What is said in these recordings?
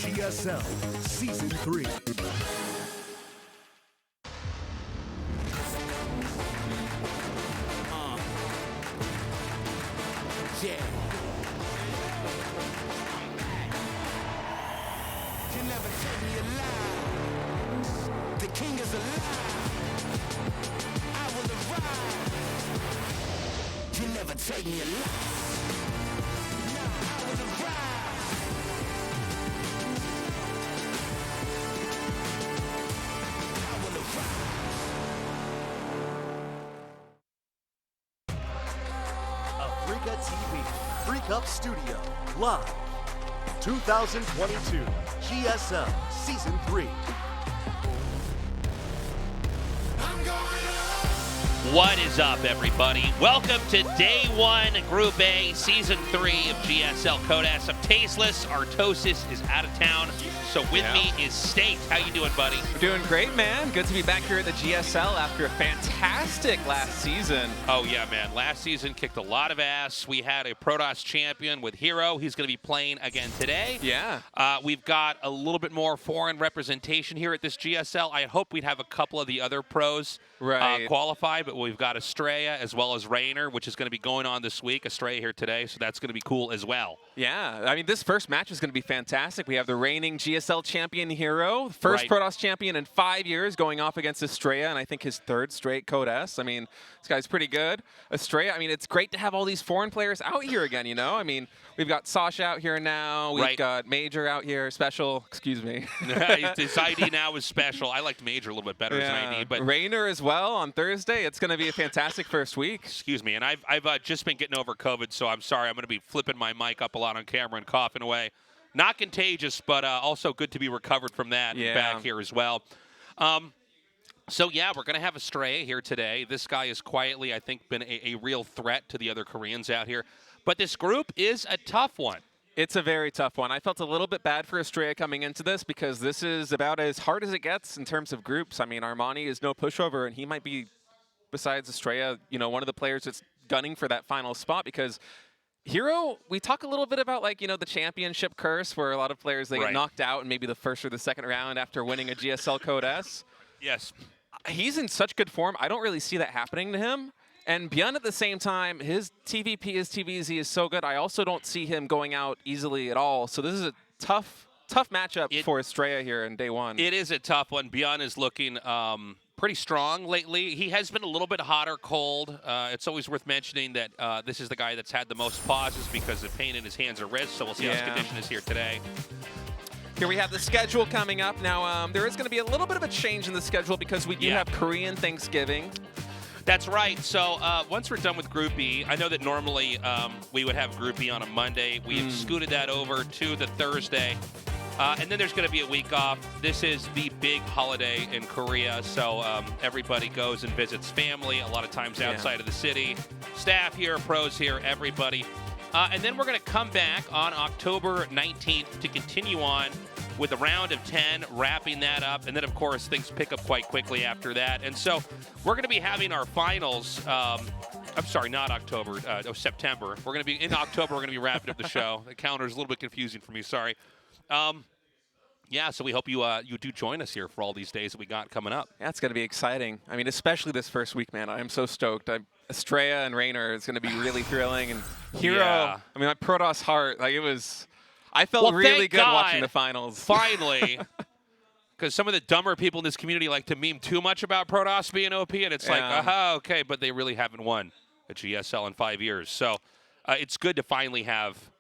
GSL Season 3. Yeah. You never take me alive. The king is alive. I will arrive. You never take me alive. No, I will arrive. I will arrive. Africa TV, Freak Up Studio, live. 2022 GSL Season 3. What is up, everybody? Welcome to Day 1, Group A, Season 3 of GSL Codas. I'm Tasteless. Artosis is out of town, so with me is State. How you doing, buddy? We're doing great, man. Good to be back here at the GSL after a fantastic last season. Oh, yeah, man. Last season kicked a lot of ass. We had a Protoss champion with herO. He's going to be playing again today. Yeah. We've got a little bit more foreign representation here at this GSL. I hope we'd have a couple of the other pros qualify, but we've got Astrea as well as herO, which is going to be going on this week. Astrea here today, so that's going to be cool as well. Yeah, I mean, this first match is going to be fantastic. We have the reigning GSL champion herO, first Protoss champion in 5 years, going off against Astrea, and I think his third straight Code S. I mean, this guy's pretty good. Astrea, I mean, it's great to have all these foreign players out here again, you know? I mean, we've got Sasha out here now. We've got Major out here, special, excuse me. His ID now is special. I liked Major a little bit better as an ID. But herO as well on Thursday. It's going to be a fantastic first week. Excuse me, and I've just been getting over COVID, so I'm sorry. I'm going to be flipping my mic up a lot on camera and coughing away. Not contagious, but also good to be recovered from that and back here as well. So, yeah, we're going to have Astrea here today. This guy has quietly, I think, been a real threat to the other Koreans out here. But this group is a tough one. It's a very tough one. I felt a little bit bad for Astrea coming into this because this is about as hard as it gets in terms of groups. I mean, Armani is no pushover, and he might be, besides Astrea, you know, one of the players that's gunning for that final spot because herO, we talk a little bit about, like, you know, the championship curse where a lot of players, they get knocked out in maybe the first or the second round after winning a GSL Code S. Yes. He's in such good form. I don't really see that happening to him. And ByuN at the same time, his TVP, his TVZ is so good. I also don't see him going out easily at all. So this is a tough matchup for Astrea here in Day 1. It is a tough one. ByuN is looking pretty strong lately. He has been a little bit hot or cold. It's always worth mentioning that this is the guy that's had the most pauses because of pain in his hands or wrists. So we'll see how his condition is here today. Here we have the schedule coming up. Now, there is going to be a little bit of a change in the schedule because we do have Korean Thanksgiving. That's right. So once we're done with Group B, I know that normally we would have Group B on a Monday. We've scooted that over to the Thursday. And then there's going to be a week off. This is the big holiday in Korea, so everybody goes and visits family, a lot of times outside of the city. Staff here, pros here, everybody. And then we're going to come back on October 19th to continue on with the round of 10, wrapping that up. And then, of course, things pick up quite quickly after that. And so we're going to be having our finals. I'm sorry, not October, September. We're going to be in October. We're going to be wrapping up the show. The calendar's a little bit confusing for me. Sorry. Yeah, so we hope you do join us here for all these days that we got coming up. Yeah, it's going to be exciting. I mean, especially this first week, man. I am so stoked. Astrea and herO is going to be herO thrilling. And herO, I mean, my Protoss heart, like, it was... I felt really good watching the finals. Finally, because some of the dumber people in this community like to meme too much about Protoss being OP, and it's like, aha, okay, but they really haven't won a GSL in 5 years. So it's good to finally have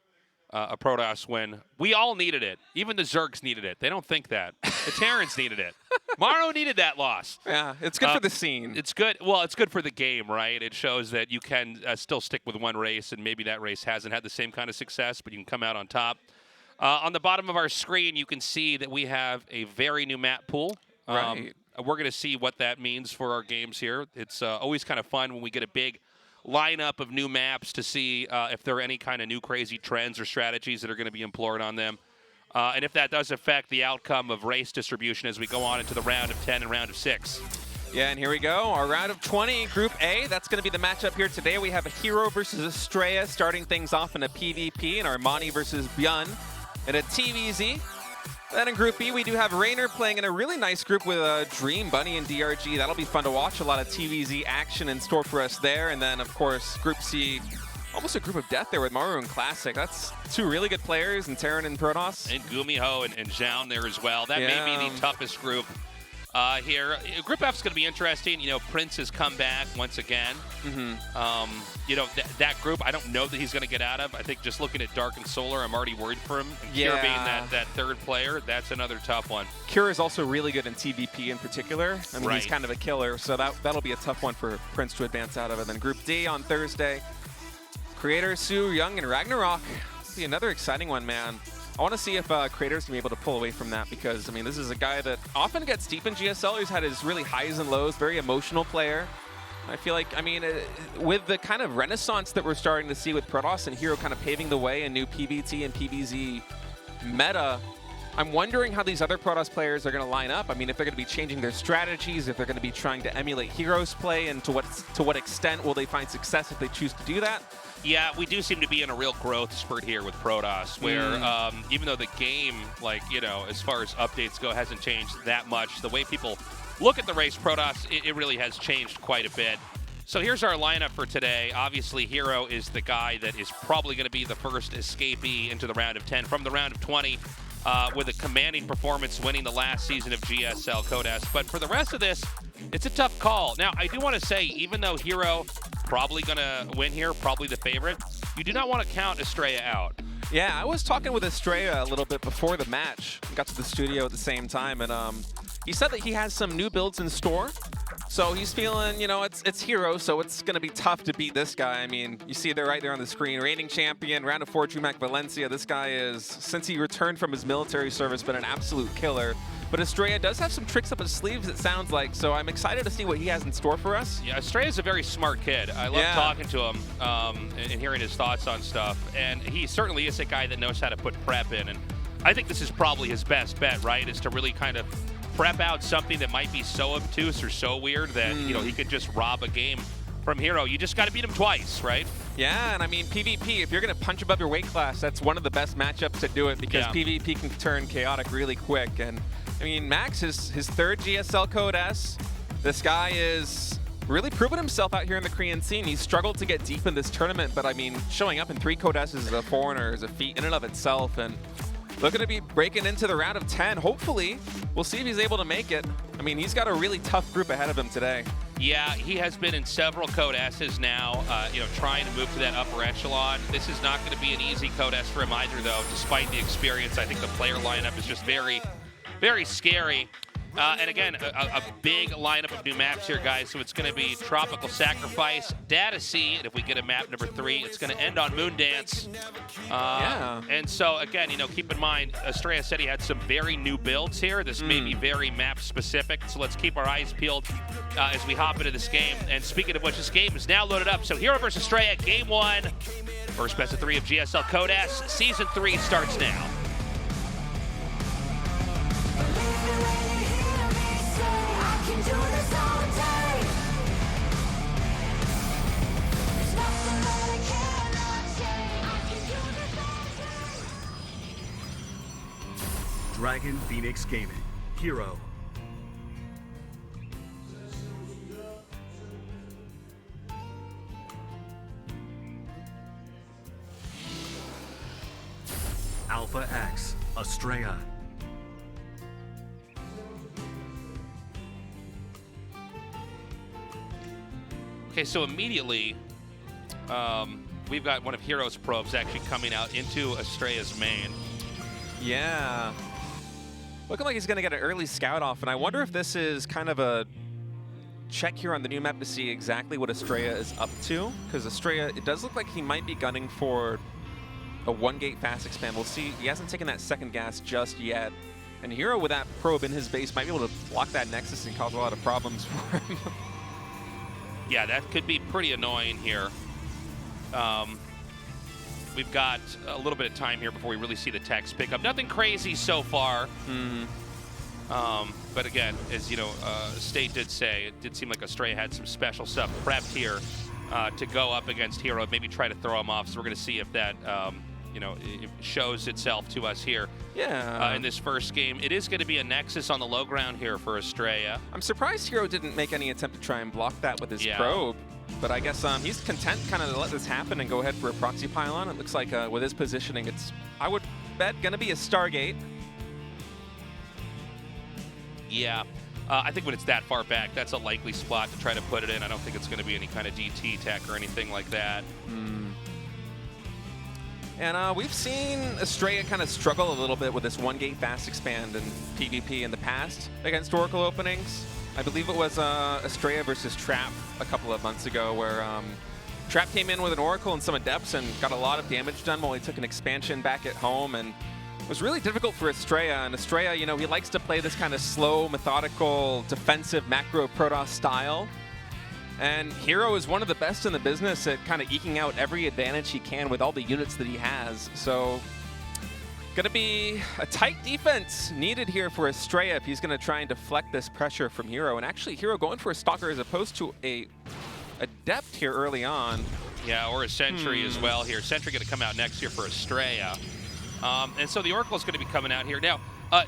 a Protoss win. We all needed it. Even the Zergs needed it. They don't think that. The Terrans needed it. morO needed that loss. Yeah, it's good for the scene. It's good. Well, it's good for the game, right? It shows that you can still stick with one race, and maybe that race hasn't had the same kind of success, but you can come out on top. On the bottom of our screen, you can see that we have a very new map pool. We're going to see what that means for our games here. It's always kind of fun when we get a big lineup of new maps to see if there are any kind of new crazy trends or strategies that are going to be employed on them. And if that does affect the outcome of race distribution as we go on into the round of 10 and round of 6. Yeah, and here we go. Our round of 20, Group A. That's going to be the matchup here today. We have a herO versus Astrea starting things off in a PvP, and Armani versus ByuN in a TVZ. Then in Group B, we do have Rainer playing in a really nice group with Dream, Bunny, and DRG. That'll be fun to watch. A lot of TVZ action in store for us there. And then, of course, Group C, almost a group of death there with Maru and Classic. That's two really good players, and Terran and Protoss. And Gumiho and Zhao there as well. That may be the toughest group here. Group F is going to be interesting. You know, Prince has come back once again. You know, that group, I don't know that he's going to get out of. I think just looking at Dark and Solar, I'm already worried for him. And Cure being that third player, that's another tough one. Cure is also really good in TVP in particular. I mean, he's kind of a killer, so that'll be a tough one for Prince to advance out of. And then Group D on Thursday, Creator, Su, Young, and Ragnarok. Be another exciting one, man. I want to see if Creator's going to be able to pull away from that because, I mean, this is a guy that often gets deep in GSL. He's had his really highs and lows, very emotional player. I feel like, I mean, with the kind of renaissance that we're starting to see with Protoss and herO kind of paving the way in new PvT and PvZ meta, I'm wondering how these other Protoss players are going to line up. I mean, if they're going to be changing their strategies, if they're going to be trying to emulate herO's play, and to what extent will they find success if they choose to do that? Yeah, we do seem to be in a real growth spurt here with Protoss, where even though the game, like, you know, as far as updates go, hasn't changed that much, the way people look at the race Protoss, it really has changed quite a bit. So here's our lineup for today. Obviously, herO is the guy that is probably going to be the first escapee into the round of 10 from the round of 20 with a commanding performance winning the last season of GSL Codas. But for the rest of this, it's a tough call. Now, I do want to say, even though herO probably going to win here, probably the favorite, you do not want to count Astrea out. Yeah, I was talking with Astrea a little bit before the match. Got to the studio at the same time, and he said that he has some new builds in store. So he's feeling, you know, it's herO, so it's going to be tough to beat this guy. I mean, you see there right there on the screen, reigning champion, round of 4 DreamHack Valencia. This guy is, since he returned from his military service, been an absolute killer. But Astrea does have some tricks up his sleeves, it sounds like, so I'm excited to see what he has in store for us. Yeah, Astrea's a very smart kid. I love talking to him and hearing his thoughts on stuff. And he certainly is a guy that knows how to put prep in. And I think this is probably his best bet, right, is to really kind of prep out something that might be so obtuse or so weird that, you know, he could just rob a game from herO. You just got to beat him twice, right? Yeah, and I mean, PvP, if you're going to punch above your weight class, that's one of the best matchups to do it because PvP can turn chaotic really quick. And I mean, Max is his third GSL Code S. This guy is really proven himself out here in the Korean scene. He's struggled to get deep in this tournament, but I mean, showing up in 3 Code S's as a foreigner is a feat in and of itself. And looking to be breaking into the round of 10. Hopefully, we'll see if he's able to make it. I mean, he's got a really tough group ahead of him today. Yeah, he has been in several Code S's now, you know, trying to move to that upper echelon. This is not going to be an easy Code S for him either, though, despite the experience. I think the player lineup is just very, very scary. And again, a big lineup of new maps here, guys. So it's going to be Tropical Sacrifice, Data Sea, and if we get a map number 3, it's going to end on Moondance. And so, again, you know, keep in mind, Astrea said he had some very new builds here. This may be very map-specific, so let's keep our eyes peeled as we hop into this game. And speaking of which, this game is now loaded up. So herO versus Astrea, Game 1, first best of 3 of GSL Code S. Season 3 starts now. Dragon Phoenix Gaming, herO. Alpha X, Astrea. Okay, so immediately, we've got one of herO's probes actually coming out into Astrea's main. Yeah. Looking like he's going to get an early scout off, and I wonder if this is kind of a check here on the new map to see exactly what Astrea is up to, because Astrea, it does look like he might be gunning for a 1-gate fast expand. We'll see. He hasn't taken that second gas just yet, and herO with that probe in his base might be able to block that Nexus and cause a lot of problems for him. Yeah, that could be pretty annoying here. We've got a little bit of time here before we really see the text pick up. Nothing crazy so far. But again, as you know, State did say, it did seem like Astrea had some special stuff prepped here to go up against herO, maybe try to throw him off. So we're going to see if that you know, it shows itself to us here. Yeah. In this first game, it is going to be a Nexus on the low ground here for Astrea. I'm surprised herO didn't make any attempt to try and block that with his probe. But I guess he's content kind of to let this happen and go ahead for a proxy pylon. It looks like with his positioning, it's, I would bet, going to be a Stargate. Yeah. I think when it's that far back, that's a likely spot to try to put it in. I don't think it's going to be any kind of DT tech or anything like that. And we've seen Astrea kind of struggle a little bit with this one-gate fast expand in PvP in the past against Oracle openings. I believe it was Astrea versus Trap a couple of months ago where Trap came in with an Oracle and some Adepts and got a lot of damage done while he took an expansion back at home. And it was really difficult for Astrea, and Astrea, you know, he likes to play this kind of slow, methodical, defensive macro Protoss style. And herO is one of the best in the business at kind of eking out every advantage he can with all the units that he has. So, gonna be a tight defense needed here for Astrea if he's gonna try and deflect this pressure from herO. And actually, herO going for a Stalker as opposed to a Adept here early on. Yeah, or a Sentry as well here. Sentry gonna come out next here for Astrea. And so the Oracle's going to be coming out here. Now,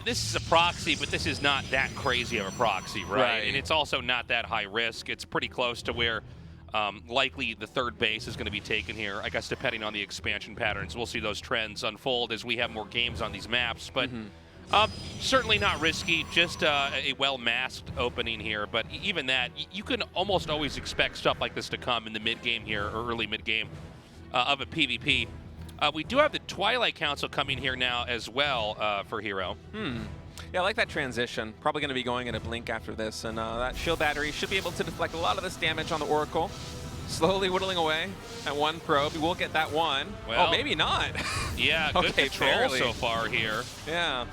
this is a proxy, but this is not that crazy of a proxy, right? And it's also not that high risk. It's pretty close to where likely the third base is going to be taken here, I guess, depending on the expansion patterns. We'll see those trends unfold as we have more games on these maps. But certainly not risky, just a well-masked opening here. But even that, you can almost always expect stuff like this to come in the mid-game here, or early mid-game of a PvP. We do have the Twilight Council coming here now as well for herO. Yeah, I like that transition. Probably going to be going in a blink after this. And that shield battery should be able to deflect a lot of this damage on the Oracle. Slowly whittling away at one probe. We will get that one. Well, oh, maybe not. Yeah, good control so far here. Yeah.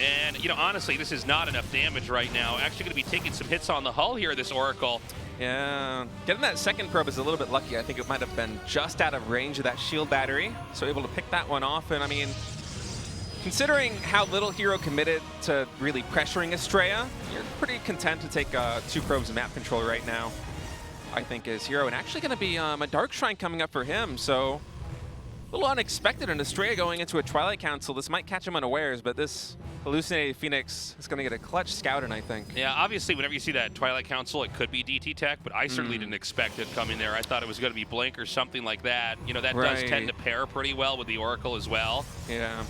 And, you know, honestly, this is not enough damage right now. Actually going to be taking some hits on the hull here, this Oracle. Yeah, getting that second probe is a little bit lucky. I think it might have been just out of range of that shield battery, so able to pick that one off. And I mean, considering how little herO committed to really pressuring Astrea, you're pretty content to take 2 probes of map control right now, I think, is herO. And actually going to be a Dark Shrine coming up for him, so a little unexpected. And Astrea going into a Twilight Council, this might catch him unawares, but this Hallucinated Phoenix is going to get a clutch scouting, I think. Yeah, obviously, whenever you see that Twilight Council, it could be DT Tech, but I certainly didn't expect it coming there. I thought it was going to be Blink or something like that. You know, that does tend to pair pretty well with the Oracle as well. Yeah.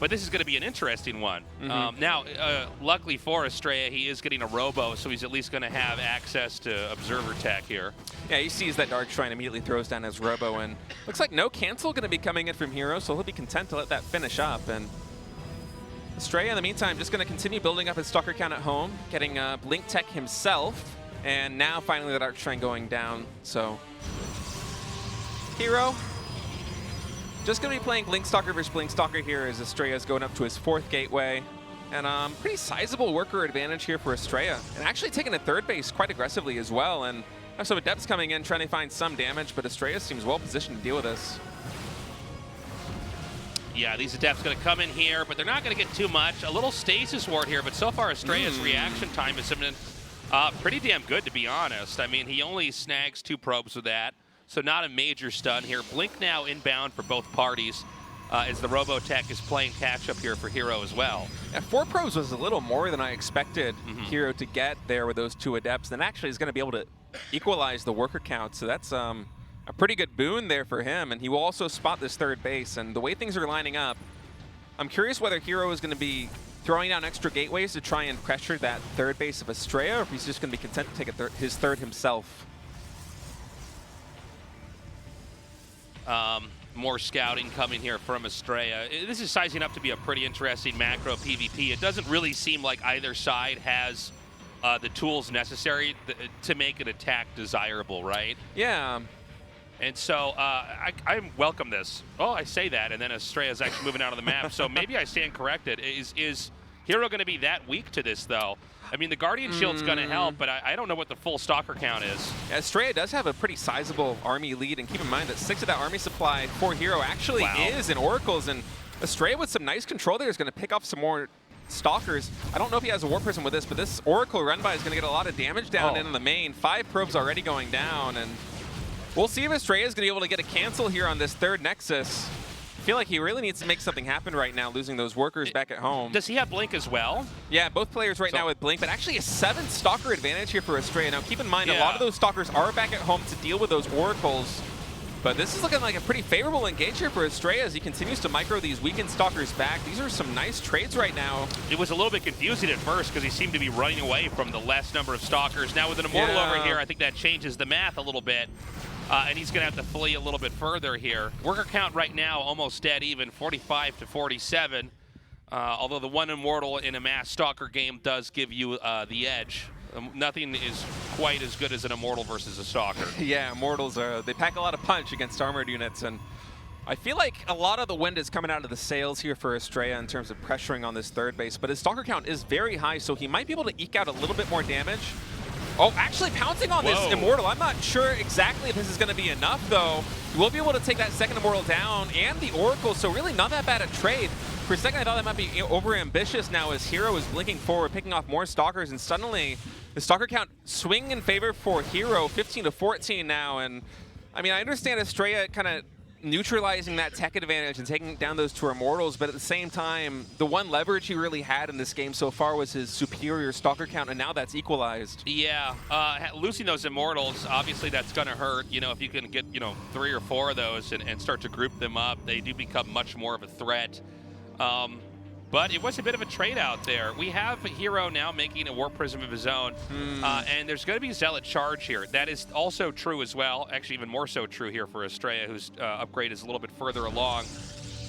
But this is going to be an interesting one. Now, luckily for Astrea, he is getting a Robo, so he's at least going to have access to Observer Tech here. Yeah, he sees that Dark Shrine, immediately throws down his Robo, and looks like no cancel going to be coming in from herO, so he'll be content to let that finish up. And Astrea, in the meantime, just going to continue building up his Stalker count at home, getting Blink Tech himself, and now finally the Dark Shrine going down. So herO just going to be playing Blink Stalker versus Blink Stalker here as Astrea is going up to his 4th gateway. And pretty sizable worker advantage here for Astrea. And actually taking a third base quite aggressively as well. And have some Adepts coming in trying to find some damage, but Astrea seems well positioned to deal with this. Yeah, these Adepts going to come in here, but they're not going to get too much. A little Stasis Ward here, but so far Astrea's reaction time has been pretty damn good, to be honest. I mean, he only snags 2 probes with that, so not a major stun here. Blink now inbound for both parties as the Robotech is playing catch-up here for herO as well. Yeah, 4 probes was a little more than I expected herO to get there with those 2 Adepts, and actually is going to be able to equalize the worker count, so that's a pretty good boon there for him, and he will also spot this third base. And the way things are lining up, I'm curious whether herO is going to be throwing down extra gateways to try and pressure that third base of Astrea, or if he's just going to be content to take his third himself. More scouting coming here from Astrea. This is sizing up to be a pretty interesting macro PvP. It doesn't really seem like either side has the tools necessary to make an attack desirable, right? Yeah. And so I welcome this. Oh, I say that, and then Astrea is actually moving out of the map. So maybe I stand corrected. Is herO going to be that weak to this, though? I mean, the Guardian Shield's going to help, but I don't know what the full Stalker count is. Astrea does have a pretty sizable army lead, and keep in mind that 6 of that army supply for herO actually is in Oracles, and Astrea with some nice control there is going to pick off some more Stalkers. I don't know if he has a War Prism with this, but this Oracle run by is going to get a lot of damage down in the main. 5 probes already going down, and We'll see if Astrea is going to be able to get a cancel here on this third Nexus. I feel like he really needs to make something happen right now, losing those workers back at home. Does he have Blink as well? Yeah, both players right now with Blink, but actually a 7 Stalker advantage here for Astrea. Now keep in mind, a lot of those Stalkers are back at home to deal with those Oracles. But this is looking like a pretty favorable engage here for Astrea as he continues to micro these weakened Stalkers back. These are some nice trades right now. It was a little bit confusing at first because he seemed to be running away from the less number of Stalkers. Now with an Immortal over here, I think that changes the math a little bit. And he's going to have to flee a little bit further here. Worker count right now almost dead even, 45 to 47. Although the one Immortal in a mass Stalker game does give you the edge. Nothing is quite as good as an Immortal versus a Stalker. Yeah, Immortals, they pack a lot of punch against armored units, and I feel like a lot of the wind is coming out of the sails here for Astrea in terms of pressuring on this third base, but his Stalker count is very high, so he might be able to eke out a little bit more damage. Oh, actually pouncing on this Immortal. I'm not sure exactly if this is going to be enough, though. He will be able to take that second Immortal down and the Oracle, so really not that bad a trade. For a second, I thought that might be over-ambitious now as herO is blinking forward, picking off more Stalkers, and suddenly the Stalker count swinging in favor for herO, 15 to 14 now. And I mean, I understand Astrea kind of neutralizing that tech advantage and taking down those 2 Immortals, but at the same time, the one leverage he really had in this game so far was his superior Stalker count, and now that's equalized. Yeah, losing those Immortals, obviously that's going to hurt. You know, if you can get, 3 or 4 of those and start to group them up, they do become much more of a threat. But it was a bit of a trade out there. We have herO now making a Warp Prism of his own, and there's going to be Zealot Charge here. That is also true as well, actually even more so true here for Astrea, whose upgrade is a little bit further along.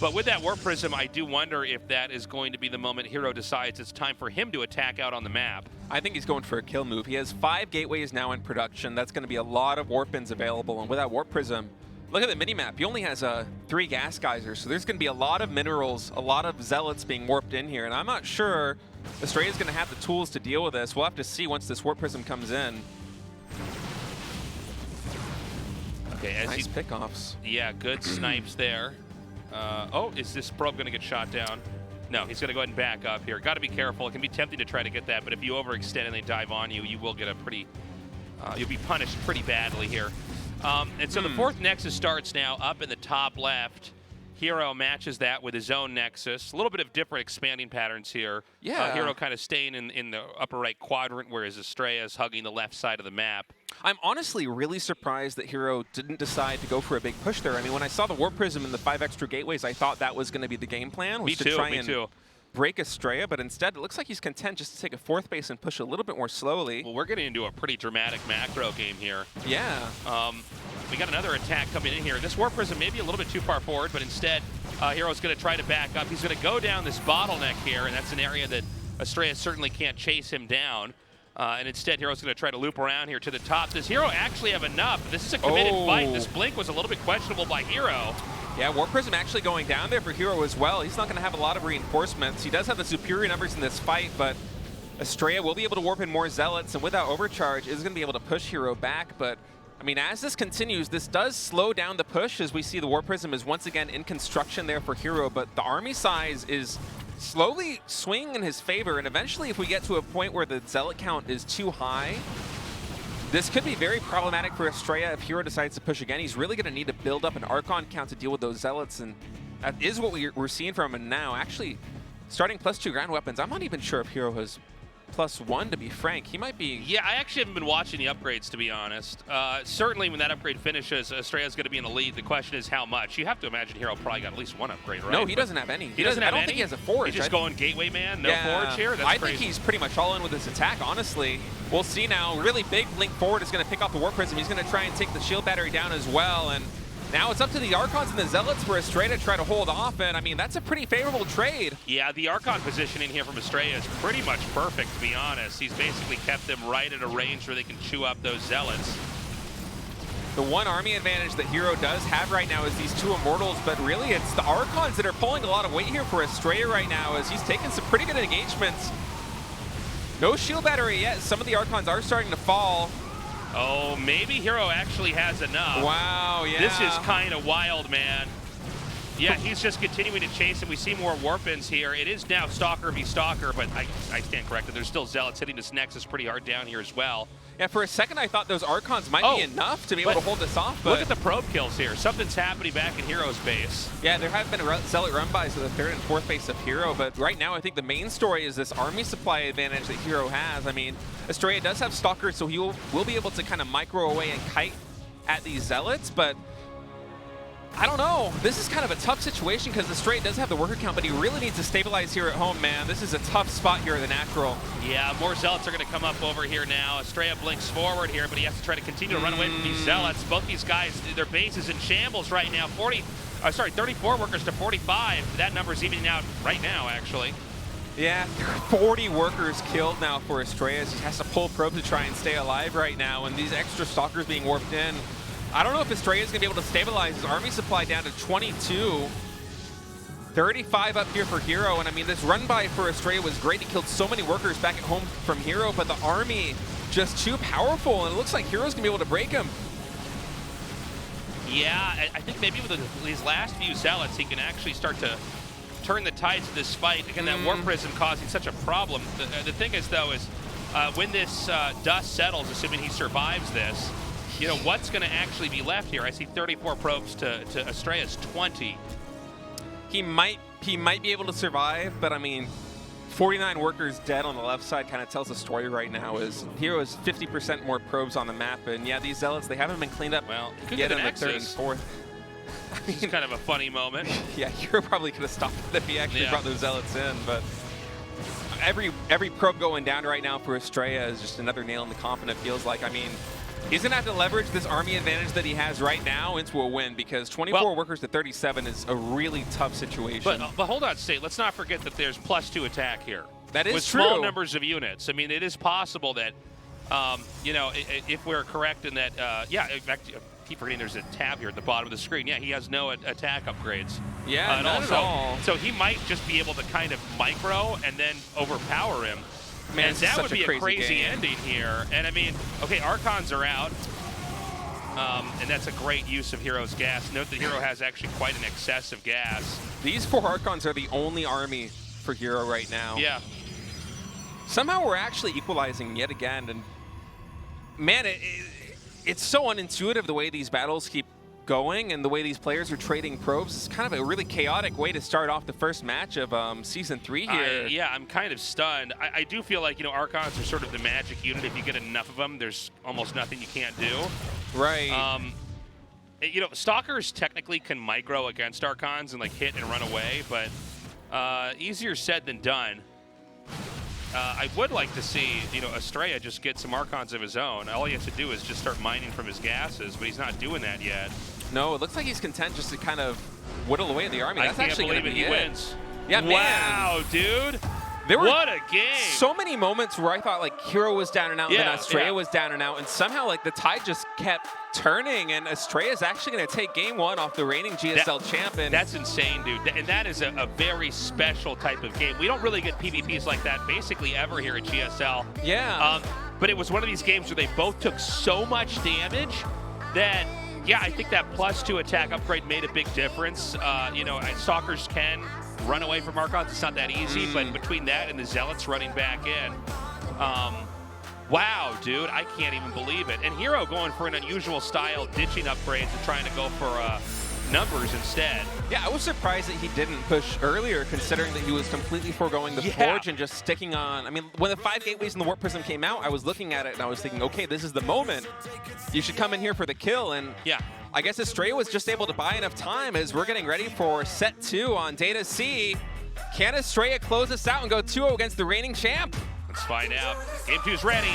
But with that Warp Prism, I do wonder if that is going to be the moment herO decides it's time for him to attack out on the map. I think he's going for a kill move. He has 5 gateways now in production. That's going to be a lot of Warp Bins available, and with that Warp Prism, look at the minimap. He only has 3 gas geysers, so there's going to be a lot of minerals, a lot of zealots being warped in here, and I'm not sure Astrea is going to have the tools to deal with this. We'll have to see once this Warp Prism comes in. Okay, as nice pickoffs. Yeah, good snipes there. Oh, is this probe going to get shot down? No, he's going to go ahead and back up here. Got to be careful. It can be tempting to try to get that, but if you overextend and they dive on you, you will get a pretty, you'll be punished pretty badly here. And so the 4th Nexus starts now up in the top left. herO matches that with his own Nexus. A little bit of different expanding patterns here. Yeah. herO kind of staying in the upper right quadrant, whereas Astrea is hugging the left side of the map. I'm honestly really surprised that herO didn't decide to go for a big push there. I mean, when I saw the Warp Prism and the 5 extra gateways, I thought that was going to be the game plan, was to try and break Astrea, but instead it looks like he's content just to take a 4th base and push a little bit more slowly. Well, we're getting into a pretty dramatic macro game here. Yeah. We got another attack coming in here. This Warp Prism may be a little bit too far forward, but instead herO's going to try to back up. He's going to go down this bottleneck here, and that's an area that Astrea certainly can't chase him down. And instead, herO's going to try to loop around here to the top. Does herO actually have enough? This is a committed fight. This blink was a little bit questionable by herO. Yeah, Warp Prism actually going down there for herO as well. He's not going to have a lot of reinforcements. He does have the superior numbers in this fight, but Astrea will be able to warp in more Zealots, and with that overcharge, is going to be able to push herO back. But, I mean, as this continues, this does slow down the push, as we see the Warp Prism is once again in construction there for herO, but the army size is slowly swinging in his favor, and eventually if we get to a point where the Zealot count is too high, this could be very problematic for Astrea if herO decides to push again. He's really going to need to build up an Archon count to deal with those Zealots, and that is what we're seeing from him now. Actually, starting +2 ground weapons, I'm not even sure if herO has +1, to be frank. He might be... Yeah, I actually haven't been watching the upgrades, to be honest. Certainly when that upgrade finishes, Astrea's going to be in the lead. The question is how much. You have to imagine herO probably got at least 1 upgrade, right? No, he doesn't have any. He doesn't have any? I don't think he has a Forge. He's just going Gateway Man, no Forge here? That's I crazy. think he's pretty much all in with his attack, honestly. We'll see now. Really big link forward is going to pick off the Warp Prism. He's going to try and take the shield battery down as well, and now it's up to the Archons and the Zealots for Astrea to try to hold off, and I mean, that's a pretty favorable trade. Yeah, the Archon positioning here from Astrea is pretty much perfect, to be honest. He's basically kept them right at a range where they can chew up those Zealots. The one army advantage that herO does have right now is these 2 Immortals, but really it's the Archons that are pulling a lot of weight here for Astrea right now, as he's taking some pretty good engagements. No shield battery yet. Some of the Archons are starting to fall. Oh, maybe herO actually has enough. Wow, yeah. This is kind of wild, man. Yeah, he's just continuing to chase him. We see more Warp-ins here. It is now Stalker v Stalker, but I stand corrected. There's still Zealots hitting this Nexus pretty hard down here as well. Yeah, for a second I thought those Archons might be enough to be able to hold this off, but look at the probe kills here. Something's happening back in herO's base. yeah, there have been Zealot run-bys to the 3rd and 4th base of herO, but right now I think the main story is this army supply advantage that herO has. I mean, Astrea does have Stalkers, so he will be able to kind of micro away and kite at these Zealots, but I don't know. This is kind of a tough situation because Astrea does have the worker count, but he really needs to stabilize here at home, man. This is a tough spot here at the Natural. Yeah, more Zealots are going to come up over here now. Astrea blinks forward here, but he has to try to continue to run away from these Zealots. Both these guys, their base is in shambles right now. 34 workers to 45. That number's evening out right now, actually. Yeah, 40 workers killed now for Astrea. He has to pull probe to try and stay alive right now, and these extra Stalkers being warped in. I don't know if Astrea is going to be able to stabilize his army supply down to 22. 35 up here for herO, and I mean, this run by for Astrea was great. He killed so many workers back at home from herO, but the army just too powerful, and it looks like herO's going to be able to break him. Yeah, I think maybe with these last few Zealots, he can actually start to turn the tides of this fight. Again, that Warp Prism causing such a problem. The thing is, though, is when this dust settles, assuming he survives this, you know, what's going to actually be left here? I see 34 probes to Astrea's 20. He might be able to survive, but I mean, 49 workers dead on the left side kind of tells the story right now. Is herO has 50% more probes on the map, and yeah, these Zealots, they haven't been cleaned up yet in the 3rd and 4th. I mean, it's kind of a funny moment. Yeah, herO probably could have stopped it if he actually brought those Zealots in, but every probe going down right now for Astrea is just another nail in the coffin, it feels like. I mean, he's going to have to leverage this army advantage that he has right now into a win, because 24 workers to 37 is a really tough situation. But hold on, State. Let's not forget that there's +2 attack here. That is with true. Small numbers of units. I mean, it is possible that, you know, if we're correct in that, yeah, in fact, I keep forgetting there's a tab here at the bottom of the screen. Yeah, he has no attack upgrades. Yeah, and not also, at all. So he might just be able to kind of micro and then overpower him. Man, and that would be a crazy ending here. And I mean, okay, Archons are out. And that's a great use of herO's gas. Note that herO has actually quite an excess of gas. These 4 Archons are the only army for herO right now. Yeah. Somehow we're actually equalizing yet again. And man, it's so unintuitive the way these battles keep going and the way these players are trading probes. It's kind of a really chaotic way to start off the first match of Season 3 here. Yeah, I'm kind of stunned. I do feel like, you know, Archons are sort of the magic unit. If you get enough of them, there's almost nothing you can't do. Right. You know, Stalkers technically can micro against Archons and like hit and run away, but easier said than done. I would like to see, you know, Astrea just get some Archons of his own. All he has to do is just start mining from his gases, but he's not doing that yet. No, it looks like he's content just to kind of whittle away the army. That's actually going to be he wins. Yeah, man. Wow, dude. What a game. So many moments where I thought like herO was down and out, and then Astrea was down and out, and somehow like the tide just kept turning, and Astrea is actually going to take game 1 off the reigning GSL champion. That's insane, dude. And that is a very special type of game. We don't really get PvPs like that basically ever here at GSL. Yeah. But it was one of these games where they both took so much damage that, yeah, I think that +2 attack upgrade made a big difference. You know, Stalkers can run away from Archons. It's not that easy, but between that and the Zealots running back in, wow, dude, I can't even believe it. And herO going for an unusual style, ditching upgrades and trying to go for numbers instead. Yeah, I was surprised that he didn't push earlier, considering that he was completely foregoing the Forge and just sticking on. I mean, when the 5 gateways and the Warp Prism came out, I was looking at it and I was thinking, okay, this is the moment. You should come in here for the kill. And yeah, I guess Astrea was just able to buy enough time as we're getting ready for set 2 on Data C. Can Astrea close this out and go 2-0 against the reigning champ? Let's find out. Game 2's ready.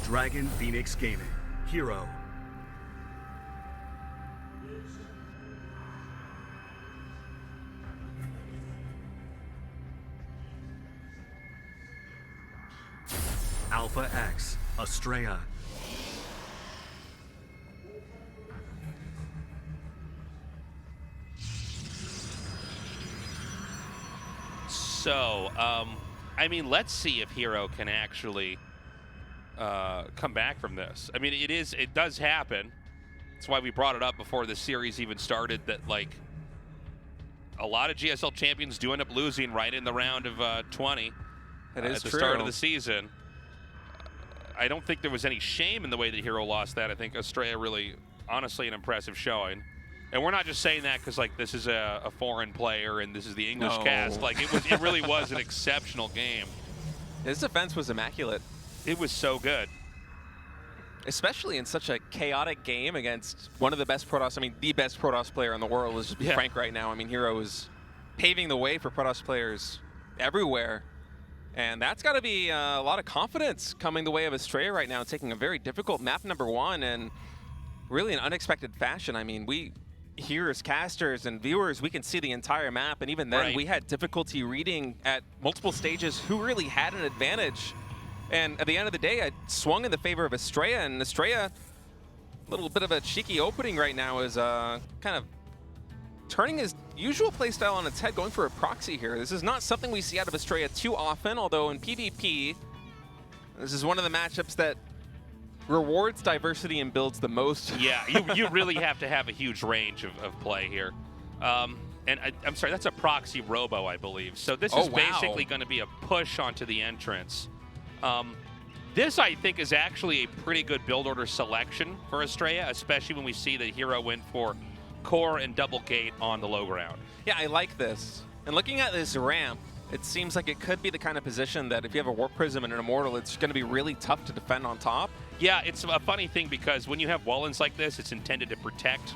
Dragon Phoenix Gaming, herO. Alpha X, Astrea. So, I mean, let's see if herO can actually come back from this. I mean, it does happen. That's why we brought it up before the series even started, that like a lot of GSL champions do end up losing right in the round of 20 That is at the true. start of the season. I don't think there was any shame in the way that herO lost that. I think Astrea really, honestly, an impressive showing. And we're not just saying that because like this is a foreign player and this is the English cast. Like it really was an exceptional game. His defense was immaculate. It was so good. Especially in such a chaotic game against one of the best Protoss, I mean, the best Protoss player in the world. Let's just be frank right now. I mean, herO is paving the way for Protoss players everywhere. And that's got to be a lot of confidence coming the way of Astrea right now, taking a very difficult map #1 and really an unexpected fashion. I mean, we here as casters and viewers, we can see the entire map. And even then, we had difficulty reading at multiple stages who really had an advantage. And at the end of the day, I swung in the favor of Astrea, and Astrea, a little bit of a cheeky opening right now, is kind of turning his usual playstyle on its head, going for a proxy here. This is not something we see out of Astrea too often, although in PvP, this is one of the matchups that rewards diversity and builds the most. Yeah, you really have to have a huge range of play here. And I'm sorry, that's a proxy robo, I believe. So this is basically going to be a push onto the entrance. This, I think, is actually a pretty good build order selection for Astrea, especially when we see that herO went for core and double gate on the low ground. Yeah, I like this. And looking at this ramp, it seems like it could be the kind of position that if you have a Warp Prism and an Immortal, it's going to be really tough to defend on top. Yeah, it's a funny thing because when you have wall-ins like this, it's intended to protect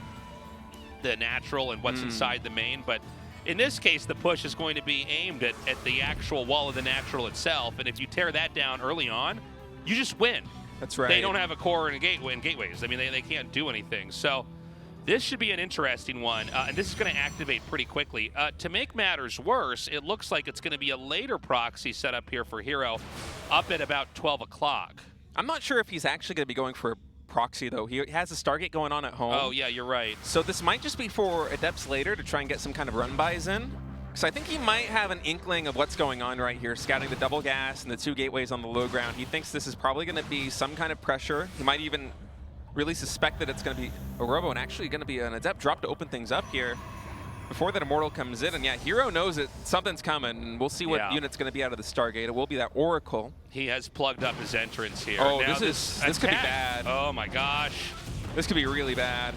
the natural and what's inside the main, but in this case, the push is going to be aimed at the actual wall of the natural itself, and if you tear that down early on, you just win. That's right. They don't have a core and a gateway and gateways. I mean, they can't do anything. So this should be an interesting one, and this is going to activate pretty quickly. To make matters worse, it looks like it's going to be a later proxy set up here for herO up at about 12 o'clock. I'm not sure if he's actually going to be going for a proxy, though. He has a Stargate going on at home. Oh, yeah, you're right. So this might just be for Adepts later to try and get some kind of run buys in. Because I think he might have an inkling of what's going on right here, scouting the double gas and the 2 gateways on the low ground. He thinks this is probably going to be some kind of pressure. He might even really suspect that it's going to be a robo and actually going to be an Adept drop to open things up here before that Immortal comes in. And yeah, herO knows that something's coming, and we'll see what unit's going to be out of the Stargate. It will be that Oracle. He has plugged up his entrance here. Oh, now this could be bad. Oh my gosh. This could be really bad.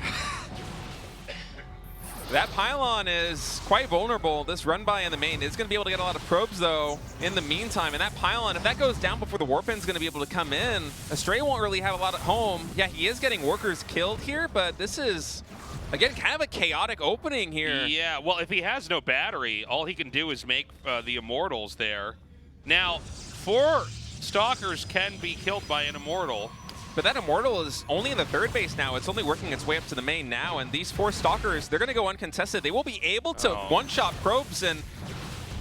That pylon is quite vulnerable. This run by in the main is going to be able to get a lot of probes, though, in the meantime. And that pylon, if that goes down before the Warpin's going to be able to come in, Astrea won't really have a lot at home. Yeah, he is getting workers killed here, but this is, again, kind of a chaotic opening here. Yeah, well, if he has no battery, all he can do is make the Immortals there. Now, 4 Stalkers can be killed by an Immortal. But that Immortal is only in the 3rd base now. It's only working its way up to the main now. And these 4 Stalkers, they're going to go uncontested. They will be able to one-shot probes. And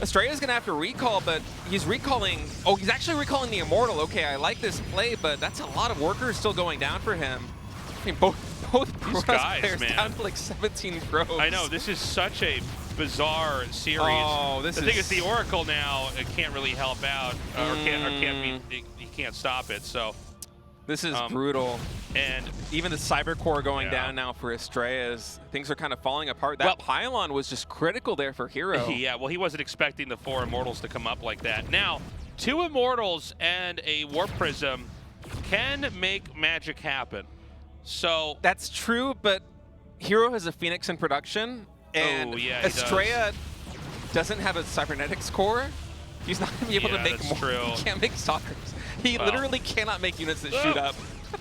Astrea's going to have to recall, but he's recalling. Oh, he's actually recalling the Immortal. Okay, I like this play, but that's a lot of workers still going down for him. I mean, both These guys, players man, down to like 17 probes. I know, this is such a bizarre series. Oh, the thing is, the Oracle now can't really help out, he can't stop it. So this is brutal. And even the Cyber Core going down now for Astrea as things are kind of falling apart. That pylon was just critical there for herO. Yeah, well, he wasn't expecting the 4 Immortals to come up like that. Now, 2 Immortals and a Warp Prism can make magic happen. So that's true, but herO has a Phoenix in production, and Astrea doesn't have a Cybernetics core. He's not going to be able to make more. True. He can't make Stalkers. He literally cannot make units that shoot up.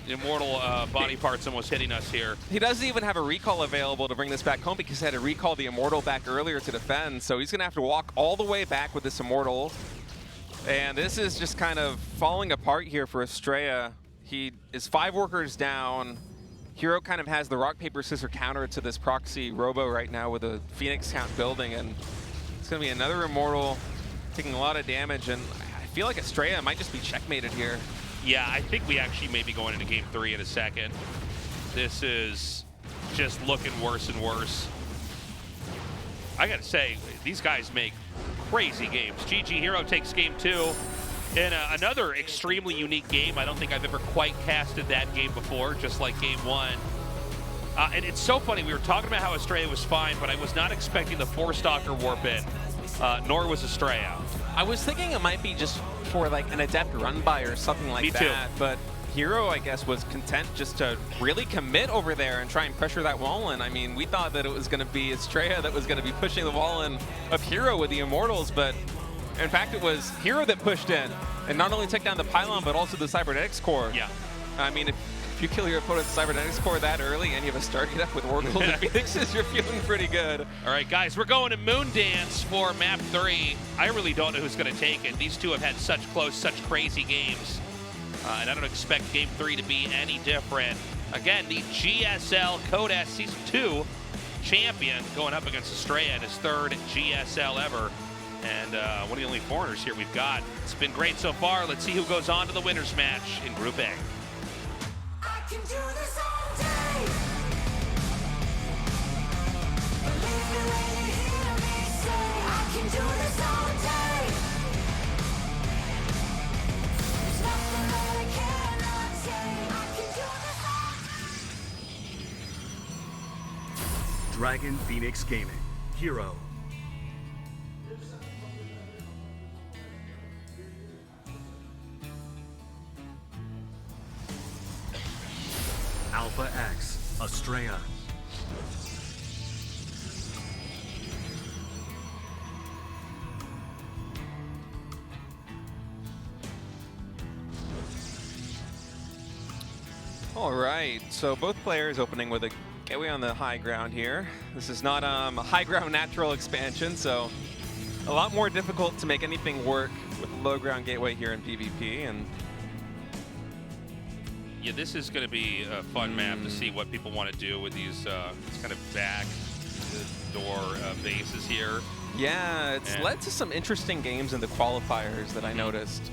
Immortal body parts almost hitting us here. He doesn't even have a recall available to bring this back home because he had to recall the Immortal back earlier to defend. So he's going to have to walk all the way back with this Immortal. And this is just kind of falling apart here for Astrea. He is 5 workers down. herO kind of has the rock, paper, scissors counter to this proxy robo right now with a Phoenix count building. And it's going to be another Immortal taking a lot of damage. And I feel like Astrea might just be checkmated here. Yeah, I think we actually may be going into game 3 in a second. This is just looking worse and worse. I gotta say, these guys make crazy games. GG, herO takes game 2. In another extremely unique game, I don't think I've ever quite casted that game before, just like game one. And it's so funny, we were talking about how Astrea was fine, but I was not expecting the 4-stalker warp in, nor was Astrea. I was thinking it might be just for like an adept run by or something like Me too. that, but herO, I guess, was content just to really commit over there and try and pressure that wall in. I mean, we thought that it was going to be Astrea that was going to be pushing the wall in of herO with the Immortals, but in fact, it was herO that pushed in and not only took down the pylon, but also the cybernetics core. Yeah. I mean, if you kill your opponent's cybernetics core that early and you have a Stargate up with Oracles and Phoenixes, you're feeling pretty good. All right, guys, we're going to Moon Dance for map 3. I really don't know who's going to take it. These two have had such close, such crazy games. And I don't expect game 3 to be any different. Again, the GSL Code S Season 2 champion going up against Astrea in his 3rd GSL ever. And one of the only foreigners here we've got. It's been great so far. Let's see who goes on to the winner's match in Group A. I can do this all day. Believe me when you hear me say I can do this all day. There's nothing that I cannot say. I can do this all. Dragon Phoenix Gaming. herO. Alpha X. Astrea. All right, so both players opening with a gateway on the high ground here. This is not a high ground natural expansion, so a lot more difficult to make anything work with low ground gateway here in PvP. And Yeah, this is going to be a fun map to see what people want to do with these kind of back door bases here. yeah, it's led to some interesting games in the qualifiers that I noticed.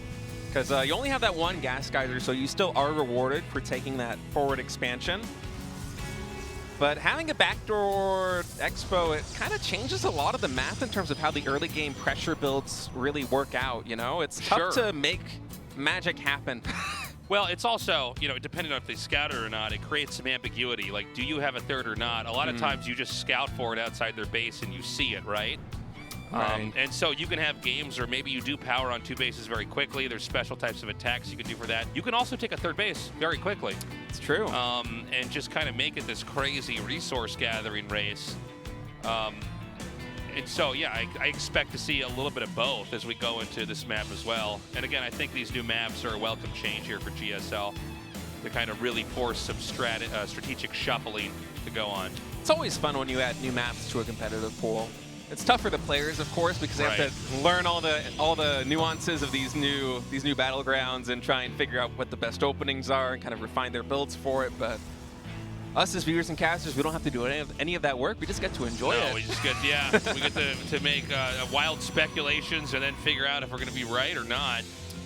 Because you only have that one gas geyser, so you still are rewarded for taking that forward expansion. But having a backdoor expo, it kind of changes a lot of the math in terms of how the early game pressure builds really work out, you know? It's tough to make magic happen. Well, it's also, you know, depending on if they scout it or not, it creates some ambiguity. Like, do you have a third or not? A lot of times you just scout for it outside their base and you see it, right? Right. And so you can have games where maybe you do power on 2 bases very quickly. There's special types of attacks you can do for that. You can also take a 3rd base very quickly. It's true. And just kind of make it this crazy resource gathering race. And so, yeah, I expect to see a little bit of both as we go into this map as well. And again, I think these new maps are a welcome change here for GSL to kind of really force some strategic shuffling to go on. It's always fun when you add new maps to a competitive pool. It's tough for the players, of course, because they have to learn all the nuances of these new battlegrounds and try and figure out what the best openings are and kind of refine their builds for it. But us as viewers and casters, we don't have to do any of that work. We just get to enjoy it. No, we just get, we get to make wild speculations and then figure out if we're going to be right or not.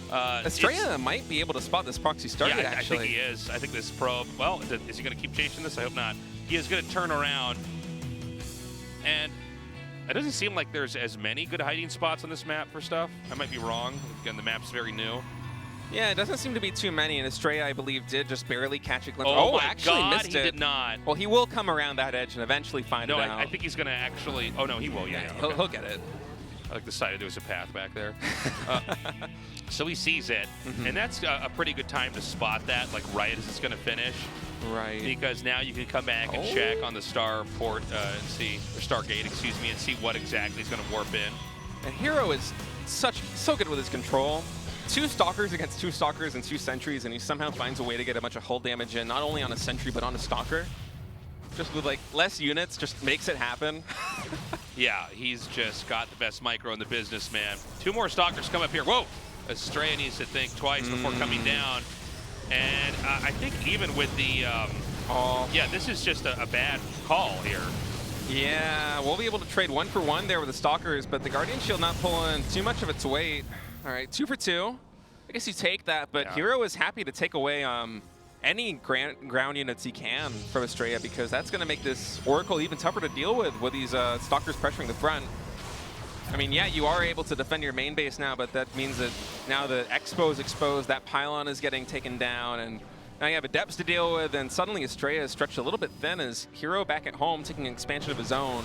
Astrea might be able to spot this proxy Stargate, actually. I think he is. I think this probe, well, is he going to keep chasing this? I hope not. He is going to turn around. And it doesn't seem like there's as many good hiding spots on this map for stuff. I might be wrong. Again, the map's very new. Yeah, it doesn't seem to be too many, and Astrea, I believe, did just barely catch a glimpse. Oh, my actually God, missed he it. did not. Well, he will come around that edge and eventually find it out. I think he's going to actually... Oh, no, he will, yeah. Okay. He'll get it. I like decided there was a path back there. So he sees it, and that's a pretty good time to spot that, like right as it's going to finish. Right. Because now you can come back and check on the starport and see, or Stargate, excuse me, and see what exactly is going to warp in. And herO is so good with his control. 2 Stalkers against 2 Stalkers and 2 Sentries, and he somehow finds a way to get a bunch of hull damage in, not only on a Sentry, but on a Stalker. Just with like less units, just makes it happen. Yeah, he's just got the best micro in the business, man. 2 more Stalkers come up here. Whoa! Astrea needs to think twice before coming down. And I think even with the, yeah, this is just a bad call here. Yeah, we'll be able to trade 1 for 1 there with the Stalkers, but the Guardian Shield not pulling too much of its weight. All right, 2 for 2. I guess you take that, but herO is happy to take away any ground units he can from Astrea, because that's going to make this Oracle even tougher to deal with these Stalkers pressuring the front. I mean, yeah, you are able to defend your main base now, but that means that now the Expo is exposed, that pylon is getting taken down, and now you have Adepts to deal with, and suddenly Astrea is stretched a little bit thin as herO back at home taking an expansion of his own.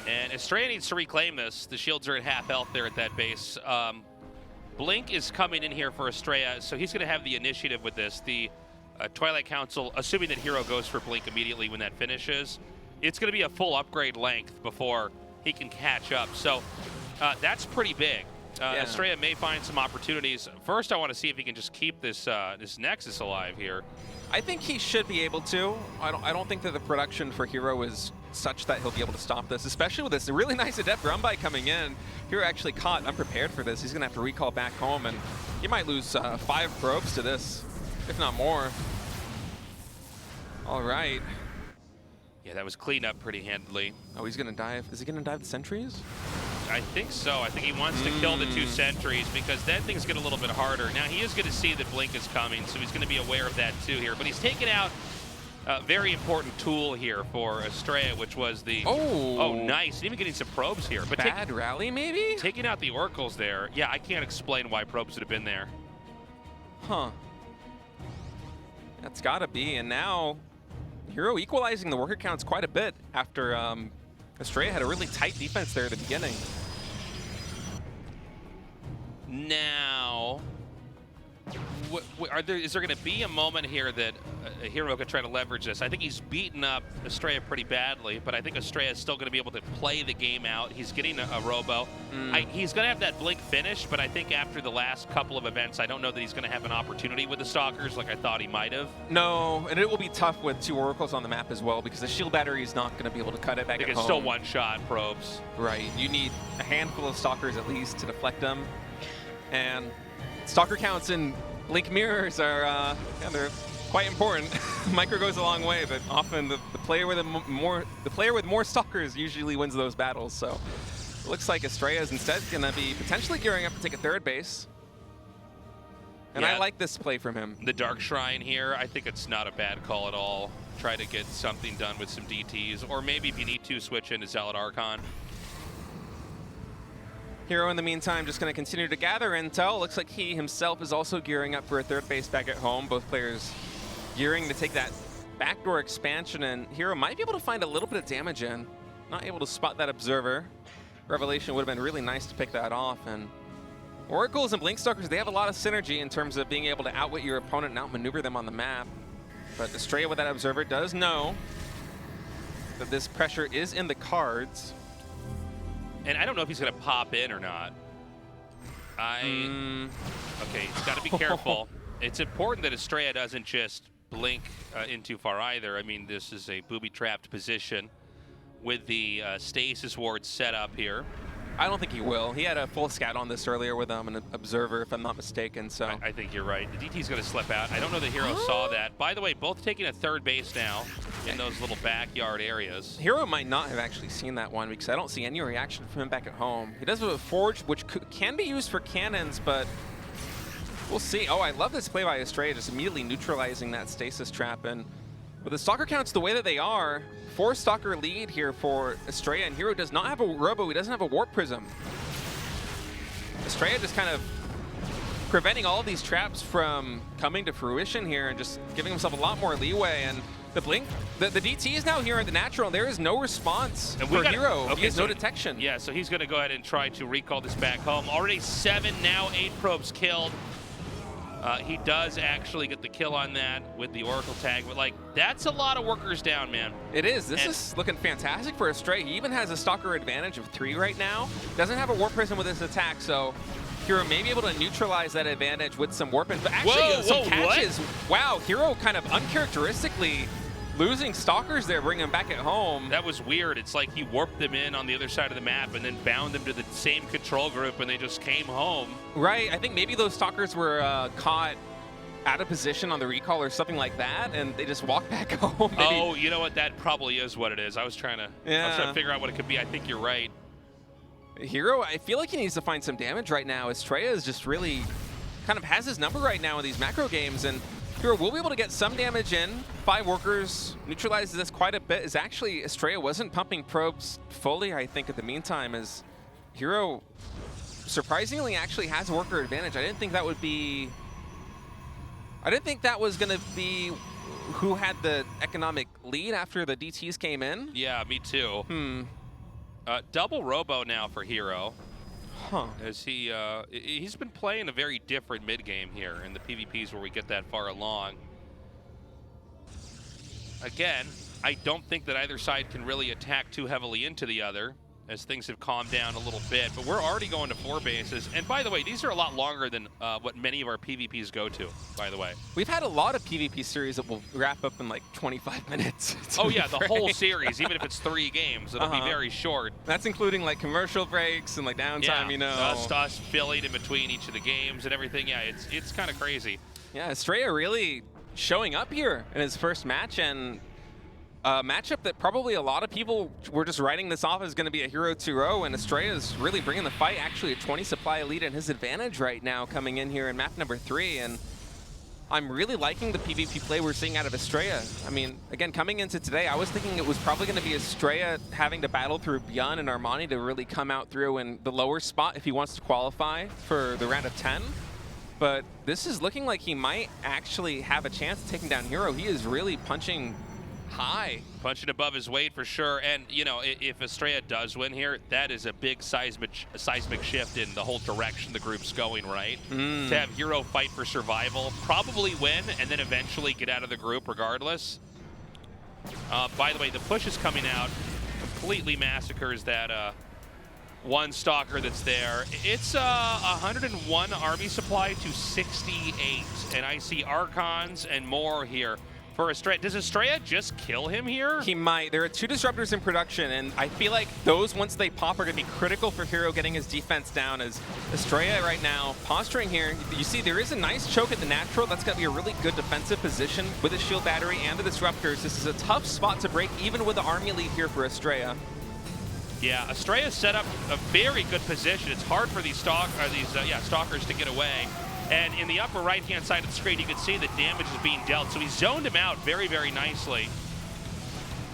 And Astrea needs to reclaim this. The shields are at half health there at that base. Blink is coming in here for Astrea, so he's going to have the initiative with this. The Twilight Council, assuming that herO goes for Blink immediately when that finishes, it's going to be a full upgrade length before he can catch up. So that's pretty big. Astrea may find some opportunities. First, I want to see if he can just keep this this Nexus alive here. I think he should be able to. I don't think that the production for herO is such that he'll be able to stop this, especially with this really nice Adept run by coming in. herO actually caught unprepared for this. He's going to have to recall back home, and he might lose 5 probes to this, if not more. All right. Yeah, that was cleaned up pretty handily. Oh, he's going to dive. Is he going to dive the sentries? I think so. I think he wants to kill the 2 sentries because then things get a little bit harder. Now, he is going to see that Blink is coming, so he's going to be aware of that too here. But he's taken out a very important tool here for Astrea, which was the... Oh, nice. Even getting some probes here. But Bad rally, maybe? Taking out the Oracles there. Yeah, I can't explain why probes would have been there. Huh. That's got to be. And now herO equalizing the worker counts quite a bit after Astrea had a really tight defense there at the beginning. Now, is there going to be a moment here that herO could try to leverage this? I think he's beaten up Astrea pretty badly, but I think Astrea is still going to be able to play the game out. He's getting a robo. He's going to have that Blink finish, but I think after the last couple of events, I don't know that he's going to have an opportunity with the Stalkers like I thought he might have. No, and it will be tough with 2 Oracles on the map as well because the shield battery is not going to be able to cut it back at home. It's still one-shot probes. Right. You need a handful of Stalkers at least to deflect them. And Stalker counts in Blink mirrors are yeah, they're quite important. Micro goes a long way, but often the player with more Stalkers usually wins those battles. So it looks like Astrea is instead going to be potentially gearing up to take a 3rd base. And yeah, I like this play from him. The Dark Shrine here, I think it's not a bad call at all. Try to get something done with some DTs, or maybe if you need to, switch into Zealot Archon. herO, in the meantime, just going to continue to gather intel. Looks like he himself is also gearing up for a 3rd base back at home. Both players gearing to take that backdoor expansion, and herO might be able to find a little bit of damage in. Not able to spot that Observer. Revelation would have been really nice to pick that off, and Oracles and Blink Stalkers, they have a lot of synergy in terms of being able to outwit your opponent and outmaneuver them on the map. But Astrea with that Observer does know that this pressure is in the cards. And I don't know if he's going to pop in or not. Okay, he's got to be careful. It's important that Astrea doesn't just blink in too far either. I mean, this is a booby-trapped position with the stasis ward set up here. I don't think he will. He had a full scout on this earlier with an Observer, if I'm not mistaken. So I think you're right. The DT's going to slip out. I don't know that herO saw that. By the way, both taking a 3rd base now in those little backyard areas. herO might not have actually seen that one because I don't see any reaction from him back at home. He does have a Forge, which can be used for cannons, but we'll see. Oh, I love this play by Astrea, just immediately neutralizing that stasis trap. And with the Stalker counts the way that they are, 4 Stalker lead here for Astrea, and herO does not have a Robo, he doesn't have a Warp Prism. Astrea just kind of preventing all of these traps from coming to fruition here and just giving himself a lot more leeway. And the Blink, the DT is now here at the natural. There is no response for herO. Okay, he has no detection. Yeah, so he's going to go ahead and try to recall this back home. Already 7, now 8 probes killed. He does actually get the kill on that with the Oracle tag, but like, that's a lot of workers down, man. It is. This is looking fantastic for Astrea. He even has a Stalker advantage of 3 right now. Doesn't have a Warp Prism with his attack, so herO may be able to neutralize that advantage with some Warp. But actually, some catches. What? Wow, herO kind of uncharacteristically losing Stalkers there, bringing them back at home. That was weird. It's like he warped them in on the other side of the map and then bound them to the same control group and they just came home. Right. I think maybe those Stalkers were caught out of position on the recall or something like that, and they just walked back home. Maybe. Oh, you know what? That probably is what it is. I was trying to figure out what it could be. I think you're right. herO, I feel like he needs to find some damage right now. Astrea is just really kind of has his number right now in these macro games, and herO will be able to get some damage in. 5 workers neutralizes this quite a bit. Is actually Astrea wasn't pumping probes fully, I think, at the meantime, as herO surprisingly actually has worker advantage. I didn't think that would be... I didn't think that was going to be who had the economic lead after the DTs came in. Yeah, me too. Double robo now for herO. Huh. As he's been playing a very different mid game here in the PvPs where we get that far along. Again, I don't think that either side can really attack too heavily into the other, as things have calmed down a little bit, but we're already going to 4 bases. And by the way, these are a lot longer than what many of our PvPs go to, by the way. We've had a lot of PvP series that will wrap up in like 25 minutes. Oh yeah, the whole series, even if it's 3 games, it'll be very short. That's including like commercial breaks and like downtime, you know. Us filling in between each of the games and everything. Yeah, it's kind of crazy. Yeah, Astrea really showing up here in his first match, and a matchup that probably a lot of people were just writing this off as going to be a herO 2-0, and Astrea is really bringing the fight. Actually a 20 supply lead in his advantage right now coming in here in map number 3, and I'm really liking the PvP play we're seeing out of Astrea. I mean, again, coming into today, I was thinking it was probably going to be Astrea having to battle through ByuN and Armani to really come out through in the lower spot if he wants to qualify for the round of 10. But this is looking like he might actually have a chance of taking down herO. He is really punching high. Punching above his weight for sure. And, you know, if Astrea does win here, that is a big seismic shift in the whole direction the group's going, right? To have herO fight for survival, probably win, and then eventually get out of the group regardless. By the way, the push is coming out, completely massacres that one stalker that's there. It's 101 army supply to 68, and I see Archons and more here for Astrea. Does Astrea just kill him here? He might. There are 2 disruptors in production, and I feel like those, once they pop, are going to be critical for herO getting his defense down, as Astrea right now posturing here. You see there is a nice choke at the natural. That's going to be a really good defensive position with the shield battery and the disruptors. This is a tough spot to break, even with the army lead here for Astrea. Yeah, Astrea set up a very good position. It's hard for these stalkers to get away. And in the upper right-hand side of the screen, you can see the damage is being dealt. So he zoned him out very, very nicely.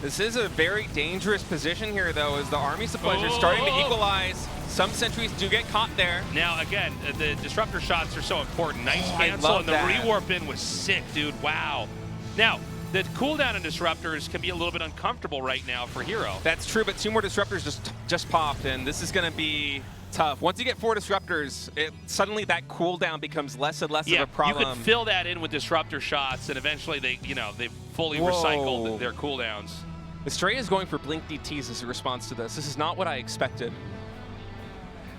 This is a very dangerous position here, though, as the army supplies are starting to equalize. Some sentries do get caught there. Now, again, the disruptor shots are so important. Nice cancel, and the rewarp in was sick, dude. Wow. Now, the cooldown on disruptors can be a little bit uncomfortable right now for herO. That's true, but 2 more disruptors just popped, and this is going to be tough. Once you get 4 disruptors, suddenly that cooldown becomes less and less of a problem. You can fill that in with disruptor shots, and eventually they fully recycled their cooldowns. Astrea is going for blink DTs as a response to this. This is not what I expected.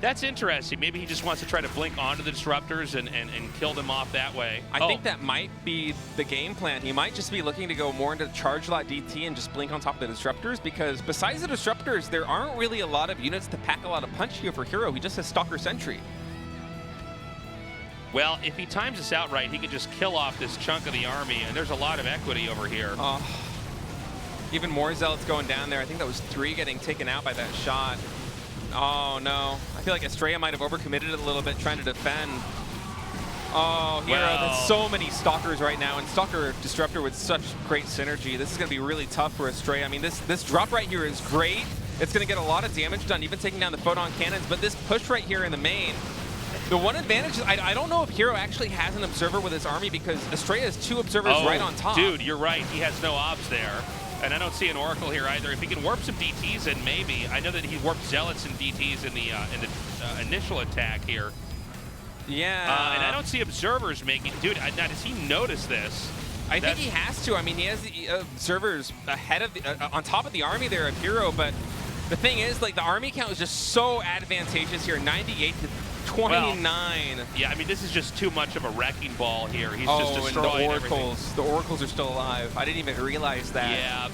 That's interesting. Maybe he just wants to try to blink onto the disruptors and kill them off that way. I think that might be the game plan. He might just be looking to go more into charge lot DT and just blink on top of the disruptors, because besides the disruptors, there aren't really a lot of units to pack a lot of punch here for herO. He just has Stalker Sentry. Well, if he times this out right, he can just kill off this chunk of the army, and there's a lot of equity over here. Even more Zealots going down there. I think that was 3 getting taken out by that shot. Oh, no. I feel like Astrea might have overcommitted it a little bit trying to defend. Oh, herO, there's so many Stalkers right now, and Stalker Disruptor with such great synergy. This is going to be really tough for Astrea. I mean, this drop right here is great. It's going to get a lot of damage done, even taking down the photon cannons, but this push right here in the main, the one advantage is I don't know if herO actually has an observer with his army, because Astrea has 2 observers right on top. Dude, you're right. He has no obs there. And I don't see an Oracle here either. If he can warp some DTs in, maybe. I know that he warped Zealots and DTs in the initial attack here. Yeah. And I don't see observers making... Dude, now does he notice this? I think he has to. I mean, he has the observers ahead of on top of the army there of herO, but the thing is, like, the army count is just so advantageous here, 98 to 29. Well, yeah, I mean, this is just too much of a wrecking ball here. He's just destroying everything. The Oracles are still alive. I didn't even realize that. Yeah,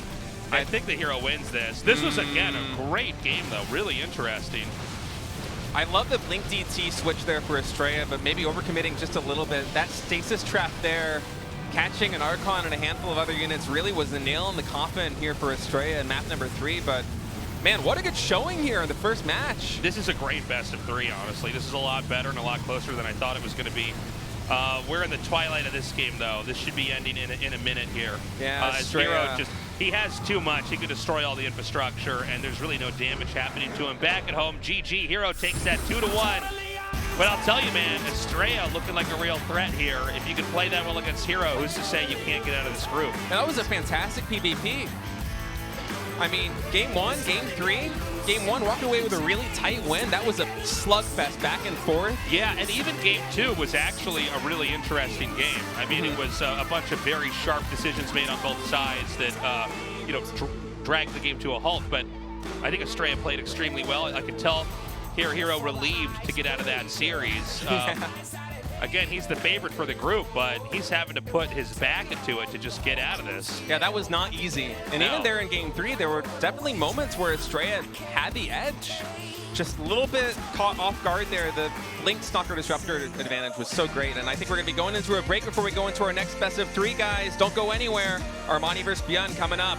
I think the herO wins this. This was, again, a great game, though. Really interesting. I love the blink DT switch there for Astrea, but maybe overcommitting just a little bit. That stasis trap there, catching an Archon and a handful of other units, really was the nail in the coffin here for Astrea in map number 3, but man, what a good showing here in the first match. This is a great best of 3, honestly. This is a lot better and a lot closer than I thought it was going to be. We're in the twilight of this game, though. This should be ending in a minute here. Yeah, as Astrea. herO he has too much. He could destroy all the infrastructure, and there's really no damage happening to him. Back at home, GG. herO takes that 2-1. But I'll tell you, man, Astrea looking like a real threat here. If you can play that well against herO, who's to say you can't get out of this group? That was a fantastic PvP. I mean, game 1, game 3, game 1 walked away with a really tight win. That was a slugfest back and forth. Yeah, and even game 2 was actually a really interesting game. I mean, it was a bunch of very sharp decisions made on both sides that, you know, dragged the game to a halt. But I think Astrea played extremely well. I could tell here herO relieved to get out of that series. Again, he's the favorite for the group, but he's having to put his back into it to just get out of this. Yeah, that was not easy. And even there in game 3, there were definitely moments where Astrea had the edge. Just a little bit caught off guard there. The Link Stalker Disruptor advantage was so great. And I think we're going to be going into a break before we go into our next best of 3, guys. Don't go anywhere. Armani versus ByuN coming up.